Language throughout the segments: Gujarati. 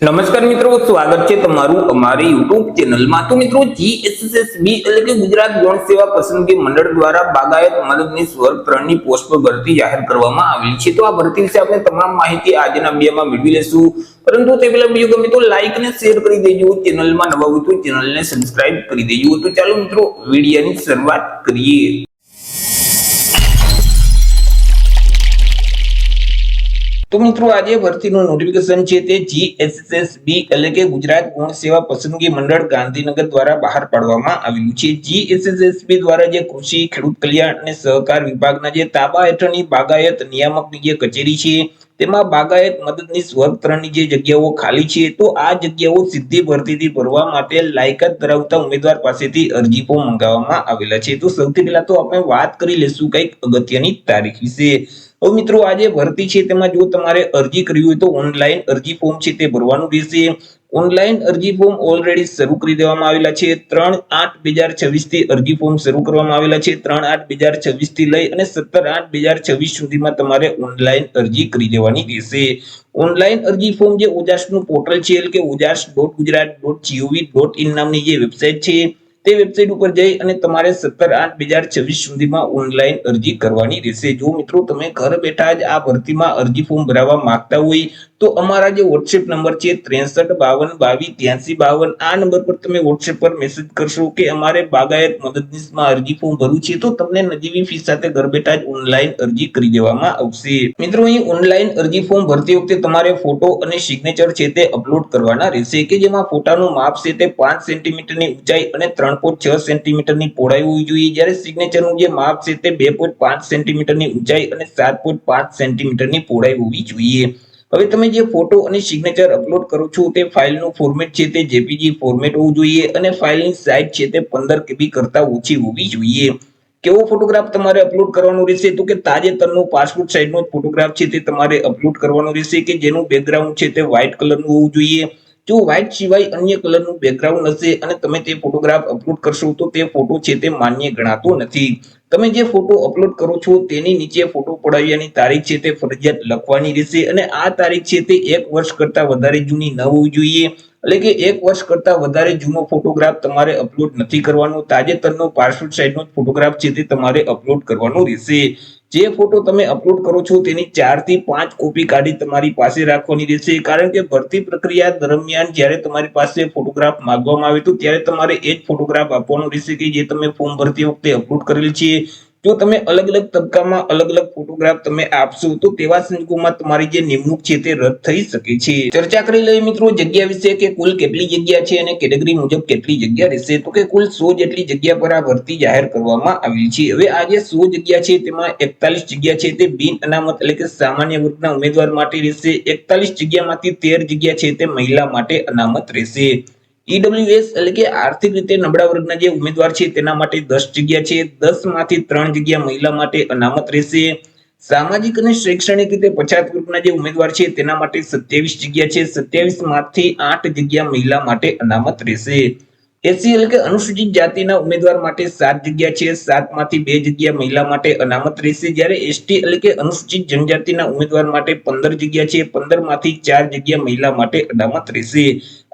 નમસ્કાર મિત્રો, સ્વાગત છે તમારું અમારી યુટ્યુબ ચેનલમાં। તો મિત્રો, જીએસએસબી એટલે કે ગુજરાત ગૌણ સેવા પસંદગી મંડળ દ્વારા બાગાયત મદદનીશ વર્ગ 3 ની પોસ્ટ પર ભરતી જાહેર કરવામાં આવી છે। તો આ ભરતી વિશે આપણે તમામ માહિતી આજના વિડીયોમાં મેળવી લેશું। પરંતુ તે પહેલા વિડીયો ગમે તો લાઈક અને શેર કરી દેજો, ચેનલમાં નવા હોય તો ચેનલને સબસ્ક્રાઇબ કરી દેજો। તો ચાલો મિત્રો, વિડીયોની શરૂઆત કરીએ। તો મિત્રો, આજે ભરતીનું નોટિફિકેશન છે તે જીએસએસબી એટલે કે ગુજરાત ગૌણ સેવા પસંદગી મંડળ ગાંધીનગર દ્વારા બહાર પાડવામાં આવ્યું છે। જીએસએસબી દ્વારા જે કૃષિ, ખેડૂત કલ્યાણ અને સહકાર વિભાગના જે તાબા હેઠળની બાગાયત નિયામકની જે કચેરી છે તેમાં બાગાયત મદદનીશ વર્ગ 3 ની જે જગ્યાઓ ખાલી છે, તો આ જગ્યાઓ સીધી ભરતીથી ભરવા માટે લાયકાત ધરાવતા ઉમેદવાર પાસેથી અરજી ફોર્મ મંગાવવામાં આવેલા છે। તો સૌથી પહેલા તો આપણે વાત કરી લેશું કંઈક અગત્યની તારીખ વિશે। હવે મિત્રો, આ જે ભરતી છે તેમાં જો તમારે અરજી કરવી હોય તો ઓનલાઈન અરજી ફોર્મ છે તે ભરવાનું રહેશે। ઓનલાઈન અરજી ફોર્મ ઓલરેડી શરૂ કરી દેવામાં આવેલા છે। 3/8/2026 થી અરજી ફોર્મ શરૂ કરવામાં આવેલા છે। 3/8/2026 થી લઈ અને 17/8/2026 સુધીમાં તમારે ઓનલાઈન અરજી કરી દેવાની રહેશે। ઓનલાઈન અરજી ફોર્મ જે ઓજાસનું પોર્ટલ છે એટલે કે ojas.gujarat.gov.in નામની જે વેબસાઇટ છે તે વેબસાઇટ ઉપર જઈ અને તમારે 17/8/2026 સુધીમાં ઓનલાઈન અરજી કરવાની રહેશે। જો મિત્રો તમે ઘર બેઠા જ આ ભરતીમાં અરજી ફોર્મ ભરાવવા માંગતા હોય તો અમારા જે WhatsApp નંબર છે 6352228352 આ નંબર પર તમે WhatsApp પર મેસેજ કરશો કે અમારે બાગાયત મદદનીશમાં અરજી ફોર્મ ભરવું છે, તો તમને નજીવી ફી સાથે ઘર બેઠા જ ઓનલાઈન અરજી કરી દેવામાં આવશે। મિત્રો, અહીં ઓનલાઈન અરજી ફોર્મ ભરતી વખતે તમારે ફોટો અને સિગ્નેચર છે તે અપલોડ કરવાના રહેશે કે જેમાં ફોટાનું માપ છે તે 5 સેન્ટીમીટરની ઊંચાઈ અને 3.6 સેન્ટીમીટરની પહોળાઈ હોવી જોઈએ, જ્યારે સિગ્નેચરનું જે માપ છે તે 2.5 સેન્ટીમીટરની ઊંચાઈ અને 7.5 સેન્ટીમીટરની પહોળાઈ હોવી જોઈએ। હવે તમે જે ફોટો અને સિગ્નેચર અપલોડ કરો છો તે ફાઇલનું ફોર્મેટ છે તે જેપીજી ફોર્મેટ હોવું જોઈએ અને ફાઇલની સાઇઝ છે તે 15 KB કરતા ઓછી હોવી જોઈએ। કેવો ફોટોગ્રાફ તમારે અપલોડ કરવાનો રહેશે તો કે તાજેતરનો પાસપોર્ટ સાઇઝનો ફોટોગ્રાફ છે તે તમારે અપલોડ કરવાનો રહેશે કે જેનું બેકગ્રાઉન્ડ છે તે વ્હાઇટ કલરનું હોવું જોઈએ। જો વ્હાઇટ સિવાય અન્ય કલરનું બેકગ્રાઉન્ડ હશે અને તમે તે ફોટોગ્રાફ અપલોડ કરશો તો તે ફોટો છે તે માન્ય ગણાતો નથી। તમે જે ફોટો અપલોડ કરો છો તેની નીચે ફોટો પડાવ્યાની તારીખ છે તે ફરજિયાત લખવાની રહેશે અને આ તારીખ છે તે 1 વર્ષ કરતા વધારે જૂની ન હોવી જોઈએ, એટલે કે 1 વર્ષ કરતા વધારે જૂનો ફોટોગ્રાફ તમારે અપલોડ નથી કરવાનો। તાજેતરનો પાસપોર્ટ સાઇઝનો ફોટોગ્રાફ છે તે તમારે અપલોડ કરવાનો રહેશે। જે ફોટો તમે અપલોડ કરો છો તેની 4 થી 5 કોપી કાઢી તમારી પાસે રાખવાની રહેશે, કારણ કે ભરતી પ્રક્રિયા દરમિયાન જ્યારે તમારી પાસે ફોટોગ્રાફ માંગવામાં આવે તો ત્યારે તમારે એ જ ફોટોગ્રાફ આપવાનો રહેશે કે જે તમે ફોર્મ ભરતી વખતે અપલોડ કરેલ છે। જો તમે અલગ અલગ તબક્કામાં અલગ અલગ ફોટોગ્રાફ તમે આપશો તો તેવા સંજોગોમાં તમારી જે નિમણૂક છે તે રદ થઈ શકે છે। ચર્ચા કરી લઈએ મિત્રો જગ્યા વિશે કે કુલ કેટલી જગ્યા છે અને કેટેગરી મુજબ કેટલી જગ્યા રહેશે। તો કે કુલ 100 જેટલી જગ્યા પર આ ભરતી જાહેર કરવામાં આવી છે। હવે આ જે 100 જગ્યા છે તેમાં 41 જગ્યા છે તે બિન અનામત એટલે કે સામાન્ય વર્ગના ઉમેદવાર માટે રહેશે। 41 જગ્યામાંથી 13 જગ્યા છે તે મહિલા માટે અનામત રહેશે। ઈડબ્લ્યુએસ એટલે કે આર્થિક રીતે નબળા વર્ગના જે ઉમેદવાર છે તેના માટે 10 જગ્યા છે। 10 માંથી 3 જગ્યા મહિલા માટે અનામત રહેશે। સામાજિક અને શૈક્ષણિક રીતે પછાત વર્ગના જે ઉમેદવાર છે તેના માટે 27 જગ્યા છે। 27 માંથી 8 જગ્યા મહિલા માટે અનામત રહેશે। એસસી એટલે કે અનુસૂચિત જાતિના ઉમેદવાર માટે 7 જગ્યા છે। 7 માંથી 2 જગ્યા મહિલા માટે અનામત રહેશે, જ્યારે એસટી એટલે કે અનુસૂચિત જનજાતિના ઉમેદવાર માટે 15 જગ્યા છે। 15 માંથી 4 જગ્યા મહિલા માટે અનામત રહેશે।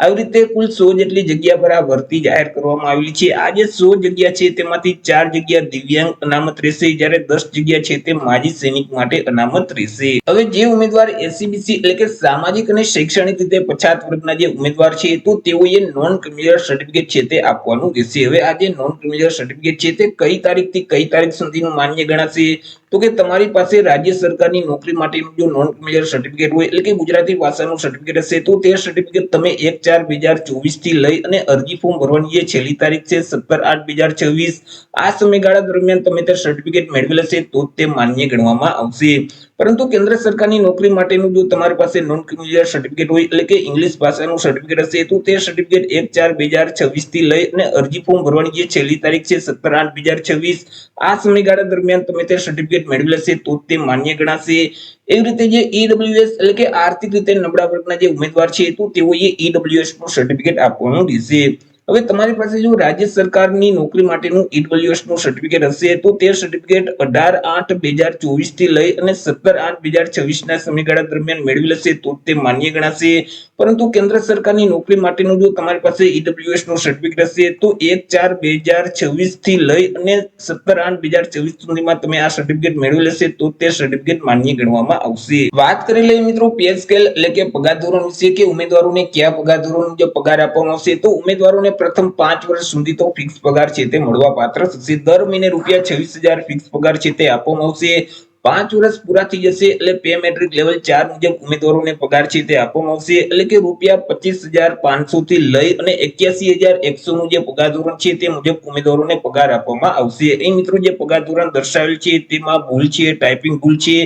આવી રીતે કુલ 100 જેટલી જગ્યા પર આ ભરતી જાહેર કરવામાં આવેલી છે। આ જે 100 જગ્યા છે તેમાંથી 4 જગ્યા દિવ્યાંગ અનામત રહેશે, જ્યારે 10 જગ્યા છે તે માજી સૈનિક માટે અનામત રહેશે। હવે જે ઉમેદવાર એસસીબીસી એટલે કે સામાજિક અને શૈક્ષણિક રીતે પછાત વર્ગના જે ઉમેદવાર છે તો તેઓએ નોન ક્રિમિનલ સર્ટિફિકેટ છે તે આપવાનું રહેશે। હવે આ જે નોન ક્રિમિનલ સર્ટિફિકેટ છે તે કઈ તારીખથી કઈ તારીખ સુધીનું માન્ય ગણાશે તો કે તમારી પાસે રાજ્ય સરકારની નોકરી માટેનું જો નોન ક્રિમિનલ સર્ટિફિકેટ હોય એટલે કે ગુજરાતી ભાષાનું સર્ટિફિકેટ હશે તો તે સર્ટિફિકેટ તમે 1/4/2024 થી લઈ અને અરજી ફોર્મ ભરવાની જે છેલ્લી તારીખ છે 17/8/2026 આ સમયગાળા દરમિયાન તમે તે સર્ટિફિકેટ મેળવેલ હશે તો તે માન્ય ગણવામાં આવશે। પરંતુ કેન્દ્ર સરકારની નોકરી માટેનું જો તમારી પાસે નોન ક્રિમિનલ સર્ટિફિકેટ હોય એટલે કે ઇંગ્લિશ ભાષાનું સર્ટિફિકેટ હશે તો તે સર્ટિફિકેટ 1/4/2026 થી લઈ અને અરજી ફોર્મ ભરવાની જે છેલ્લી તારીખ છે 17/8/2026 આ સમયગાળા દરમિયાન તમે તે સર્ટિફિકેટ મેળવેલ હશે તો તે માન્ય ગણાશે। એવી રીતે જે ઈડબ્લ્યુએસ એટલે કે આર્થિક રીતે નબળા વર્ગના જે ઉમેદવાર છે તો તેઓએ ઈડબ્લ્યુએસ નું સર્ટિફિકેટ આપવાનું રહેશે। હવે તમારી પાસે જો રાજ્ય સરકારની નોકરી માટેનું ઈડબ્લ્યુએસ નું સર્ટિફિકેટ હશે તો તે સર્ટિફિકેટ 18/8/2024 થી લઈ અને 17/8/2026 ના સમયગાળા દરમિયાન મેળવી લેશે તો તે માન્ય ગણાશે। પરંતુ કેન્દ્ર સરકારની નોકરી માટેનું જો તમારી પાસે ઈડબ્લ્યુએસ નું સર્ટિફિકેટ હશે તો 1/4/2026 થી લઈ અને 17/8/2024 સુધીમાં તમે આ સર્ટિફિકેટ મેળવી લેશે તો તે સર્ટિફિકેટ માન્ય ગણવામાં આવશે। વાત કરી લઈએ મિત્રો પે સ્કેલ એટલે કે પગાર ધોરણ વિશે કે ઉમેદવારોને કયા પગાર ધોરણ મુજબ પગાર આપવામાં આવશે તો ઉમેદવારોને પ્રથમ 5 વર્ષ સુધી તો ફિક્સ પગાર છે તે મળવા પાત્ર થશે। દર મહિને ₹26,000 ફિક્સ પગાર છે તે આપવામાં આવશે। 5 વર્ષ પૂરા થઈ જશે એટલે પે મેટ્રિક લેવલ 4 મુજબ ઉમેદવારોને પગાર છે તે આપવામાં આવશે એટલે કે ₹25,500 થી લઈ અને 81,100 નું જે પગાર ધોરણ છે તે મુજબ ઉમેદવારોને પગાર આપવામાં આવશે। અહીં મિત્રો જે પગાર ધોરણ દર્શાવેલ છે તેમાં ભૂલ છે, ટાઈપિંગ ભૂલ છે।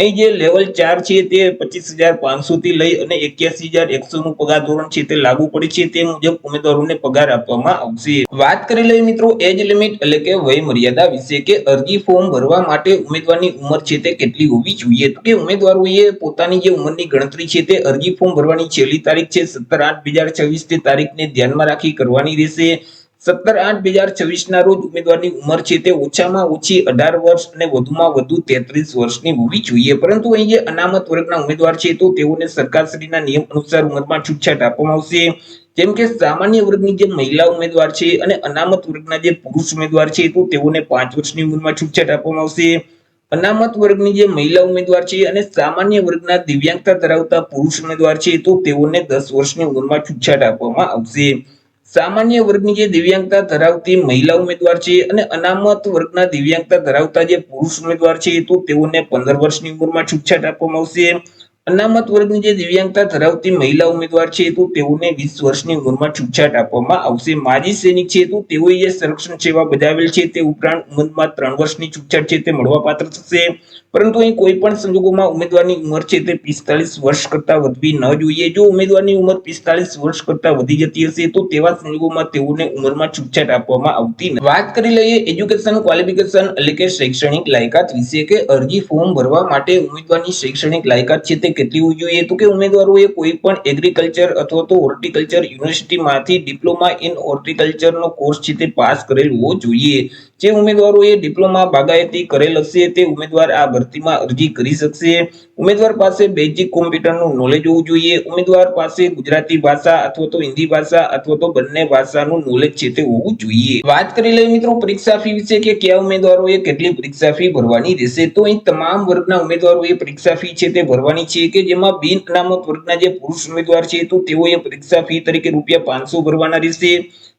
અહીં જે લેવલ 4 છે તે 25,500 થી લઈ અને 81,100 નું પગાર ધોરણ છે તે લાગુ પડે છે તે મુજબ ઉમેદવારોને પગાર આપવામાં આવશે। વાત કરી લઈએ મિત્રો એજ લિમિટ એટલે કે વય મર્યાદા વિશે કે અરજી ફોર્મ ભરવા માટે ઉમેદવારની ઉંમર છે તે કેટલી હોવી જોઈએ તો કે ઉમેદવારોએ પોતાની જે ઉંમરની ગણતરી છે તે અરજી ફોર્મ ભરવાની છેલ્લી તારીખ છે 17/8/2024 તે તારીખને ધ્યાનમાં રાખી કરવાની રહેશે। 17/8/2024 ના રોજ ઉમેદવારની ઉંમર છે તે ઓછામાં ઓછી 18 વર્ષ અને વધુમાં વધુ 33 વર્ષની હોવી જોઈએ। પરંતુ અહીં જે અનામત વર્ગના ઉમેદવાર છે તો તેઓને સરકારશ્રીના નિયમ અનુસાર ઉંમરમાં છૂટછાટ આપવામાં આવશે। જેમ કે સામાન્ય વર્ગની જે મહિલા ઉમેદવાર છે અને અનામત વર્ગના જે પુરુષ ઉમેદવાર છે તો તેઓને 5 વર્ષની ઉંમરમાં છૂટછાટ આપવામાં આવશે। અનામત વર્ગની જે મહિલા ઉમેદવાર છે અને સામાન્ય વર્ગના દિવ્યાંગતા ધરાવતા પુરુષ ઉમેદવાર છે તો તેઓને 10 વર્ષની ઉંમરમાં છૂટછાટ આપવામાં આવશે। સામાન્ય વર્ગની જે દિવ્યાંગતા ધરાવતી મહિલા ઉમેદવાર છે અને અનામત વર્ગના દિવ્યાંગતા ધરાવતા જે પુરુષ ઉમેદવાર છે તો તેઓને 15 વર્ષની ઉંમરમાં છૂટછાટ આપવામાં આવશે। અનામત વર્ગની જે દિવ્યાંગતા ધરાવતી મહિલા ઉમેદવાર છે તો તેઓને 20 વર્ષની ઉંમરમાં છૂટછાટ આપવામાં આવશે। માજી સૈનિક છે તો તેઓએ જે સંરક્ષણ સેવા બજાવેલ છે તે ઉપરાંત ઉંમરમાં 3 વર્ષની છૂટછાટ છે તે મળવાપાત્ર થશે। પરંતુ અહીં કોઈ પણ સંજોગોમાં ઉમેદવારની ઉંમર છે તે 45 વર્ષ કરતા વધવી ન જોઈએ। જો ઉમેદવારની ઉંમર 45 વર્ષ કરતા વધી જતી હશે તો તેવા સંજોગોમાં તેઓને ઉંમરમાં છૂટછાટ આપવામાં આવતી નથી। વાત કરી લઈએ એજ્યુકેશન ક્વોલિફિકેશન એટલે કે શૈક્ષણિક લાયકાત વિશે કે અરજી ફોર્મ ભરવા માટે ઉમેદવારની શૈક્ષણિક લાયકાત છે તે કેટલી હોવી જોઈએ તો કે ઉમેદવારોએ કોઈ પણ એગ્રીકલ્ચર અથવા તો હોર્ટિકલ્ચર યુનિવર્સિટીમાંથી ડિપ્લોમા ઇન હોર્ટિકલ્ચરનો કોર્સ છે તે પાસ કરેલ હોવો જોઈએ। જે ઉમેદવારોએ ડિપ્લોમા બાગાયતી કરેલ હશે તે ઉમેદવાર આ ભરતીમાં અરજી કરી શકશે। ઉમેદવાર પાસે બેઝિક કોમ્પ્યુટરનું નોલેજ હોવું જોઈએ। ઉમેદવાર પાસે ગુજરાતી ભાષા અથવા તો હિન્દી ભાષા અથવા તો બંને ભાષાનું નોલેજ છે તે હોવું જોઈએ। વાત કરી લઈએ મિત્રો પરીક્ષા ફી વિશે કે કયા ઉમેદવારોએ કેટલી પરીક્ષા ફી ભરવાની રહેશે તો અહીં તમામ વર્ગના ઉમેદવારોએ પરીક્ષા ફી છે તે ભરવાની છે કે જેમાં બિન અનામત વર્ગના જે પુરુષ ઉમેદવાર છે તો તેઓએ પરીક્ષા ફી તરીકે ₹500 ભરવાના રહેશે।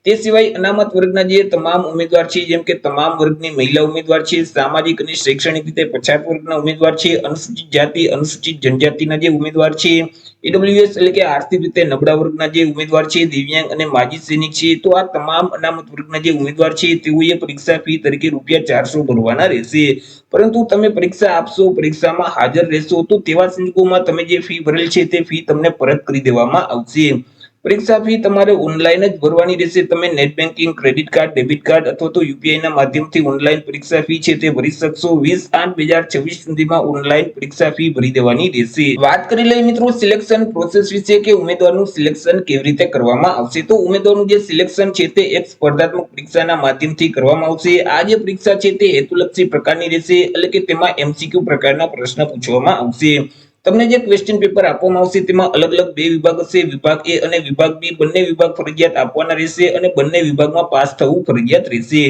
તે સિવાય અનામત વર્ગના જે તમામ ઉમેદવાર છે જેમ કે તમામ વર્ગની મહિલા ઉમેદવાર છે, સામાજિક અને શૈક્ષણિક રીતે પછાત વર્ગના ઉમેદવાર છે, અનુસૂચિત જાતિ અનુસૂચિત જનજાતિના જે ઉમેદવાર છે, ઈડબ્લ્યુએસ એટલે કે આર્થિક રીતે નબળા વર્ગના જે ઉમેદવાર છે, દિવ્યાંગ અને માજી સૈનિક છે તો આ તમામ અનામત વર્ગના જે ઉમેદવાર છે તેઓએ પરીક્ષા ફી તરીકે ₹400 ભરવાના રહેશે। પરંતુ તમે પરીક્ષા આપશો, પરીક્ષામાં હાજર રહેશો તો તેવા સંજોગોમાં તમે જે ફી ભરેલ છે તે ફી તમને પરત કરી દેવામાં આવશે। પરીક્ષા ફી તમારે ઓનલાઈન જ ભરવાની રહેશે। તમે net banking, credit card, debit card અથવા તો યુપીઆઈ ના માધ્યમથી ઓનલાઈન પરીક્ષા ફી છે તે ભરી શકશો। 20/8/2024 સુધીમાં ઓનલાઈન પરીક્ષા ફી ભરી દેવાની રહેશે। વાત કરી લઈએ મિત્રો સિલેક્શન પ્રોસેસ વિશે કે ઉમેદવારનું સિલેક્શન કેવી રીતે કરવામાં આવશે તો ઉમેદવારનું જે સિલેક્શન છે તે એક સ્પર્ધાત્મક પરીક્ષાના માધ્યમથી કરવામાં આવશે। આ જે પરીક્ષા છે તે હેતુલક્ષી પ્રકારની રહેશે એટલે કે તેમાં એમસીક્યુ પ્રકારના પ્રશ્ન પૂછવામાં આવશે। તમને જે ક્વેશ્ચન પેપર આપવામાં આવશે તેમાં અલગ અલગ બે વિભાગ હશે, વિભાગ એ અને વિભાગ બી બંને વિભાગ ફરજિયાત આપવાના રહેશે અને બંને વિભાગમાં પાસ થવું ફરજિયાત રહેશે।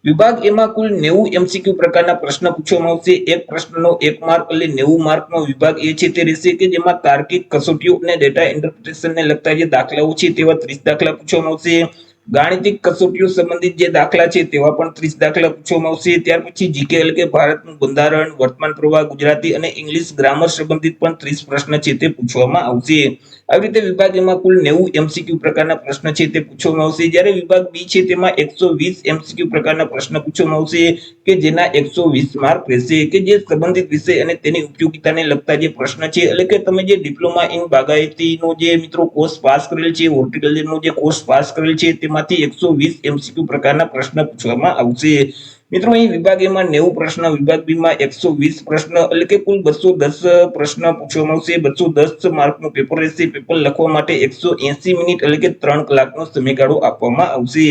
વિભાગ એમાં કુલ 90 એમસીક્યુ પ્રકારના પ્રશ્ન પૂછવામાં આવશે। એક પ્રશ્નનો 1 માર્ક એટલે 90 માર્કનો વિભાગ એ છે તે રહેશે કે જેમાં તાર્કિક કસોટીઓ અને ડેટા ઇન્ટરપ્રિટેશનને લગતા જે દાખલાઓ છે તેવા 30 દાખલા પૂછવામાં આવશે। ગાણિતિક કસોટીઓ સંબંધિત જે દાખલા છે તેવા પણ 30 દાખલા પૂછવામાં આવશે। ત્યાર પછી જીકે એટલે કે ભારતનું બંધારણ, વર્તમાન પ્રવાહ, ગુજરાતી અને ઇંગ્લિશ ગ્રામર સંબંધિત પણ 30 પ્રશ્ન છે તે પૂછવામાં આવશે। આવી રીતે વિભાગ એમાં કુલ 90 એમસીક્યુ પ્રકારના પ્રશ્ન છે તે પૂછવામાં આવશે। જ્યારે વિભાગ બી છે તેમાં 120 એમસીક્યુ પ્રકારના પ્રશ્ન પૂછવામાં આવશે કે જેના 120 માર્ક રહેશે કે જે સંબંધિત વિષય અને તેની ઉપયોગિતાને લગતા જે પ્રશ્ન છે એટલે કે તમે જે ડિપ્લોમા ઇન બાગાયતીનો જે મિત્રો કોર્સ પાસ કરેલ છે, હોર્ટિકલ્ચરનો જે કોર્સ પાસ કરેલ છે તેમાંથી 120 એમસીક્યુ પ્રકારના પ્રશ્ન પૂછવામાં આવશે। મિત્રો અહીં વિભાગ A માં 90 પ્રશ્ન, વિભાગ B માં 120 પ્રશ્ન, એટલે કે કુલ 210 પ્રશ્ન પૂછવામાં આવશે. 210 માર્કનું પેપર રહેશે. પેપર લખવા માટે 180 મિનિટ એટલે કે 3 કલાકનો સમયગાળો આપવામાં આવશે.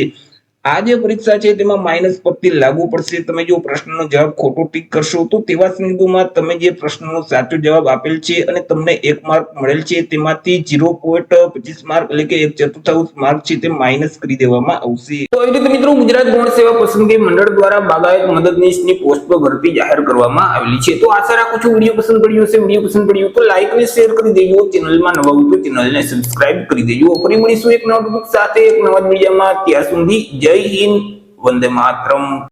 આ જે પરીક્ષા છે તેમાં માઇનસ પરથી લાગુ પડશે. તમે જો પ્રશ્નનો જવાબ ખોટો ટીક કરશો તો તેવા સંજોગોમાં તમે જે પ્રશ્નનો સાચો જવાબ આપેલ છે અને તમને 1 માર્ક મળેલ છે તેમાંથી 0.25 માર્ક એટલે કે 1/4 માર્ક છે તે માઇનસ કરી દેવામાં આવશે. તો એવી રીતે મિત્રો ગુજરાત ગૌણ સેવા પસંદગી મંડળ દ્વારા બાગાયત મદદનીશની પોસ્ટ પર ભરતી જાહેર કરવામાં આવેલી છે. તો આશા રાખું છું વિડીયો પસંદ પડ્યો હશે. વિડીયો પસંદ પડ્યો તો લાઈક અને શેર કરી દેજો. ચેનલમાં નવા હોય તો ચેનલને સબસ્ક્રાઇબ કરી દેજો. ફરી મળીશું એક નવા ટોપિક સાથે એક નવા વિડીયોમાં. ત્યાં સુધી જય હિન્દ, વંદે માતરમ.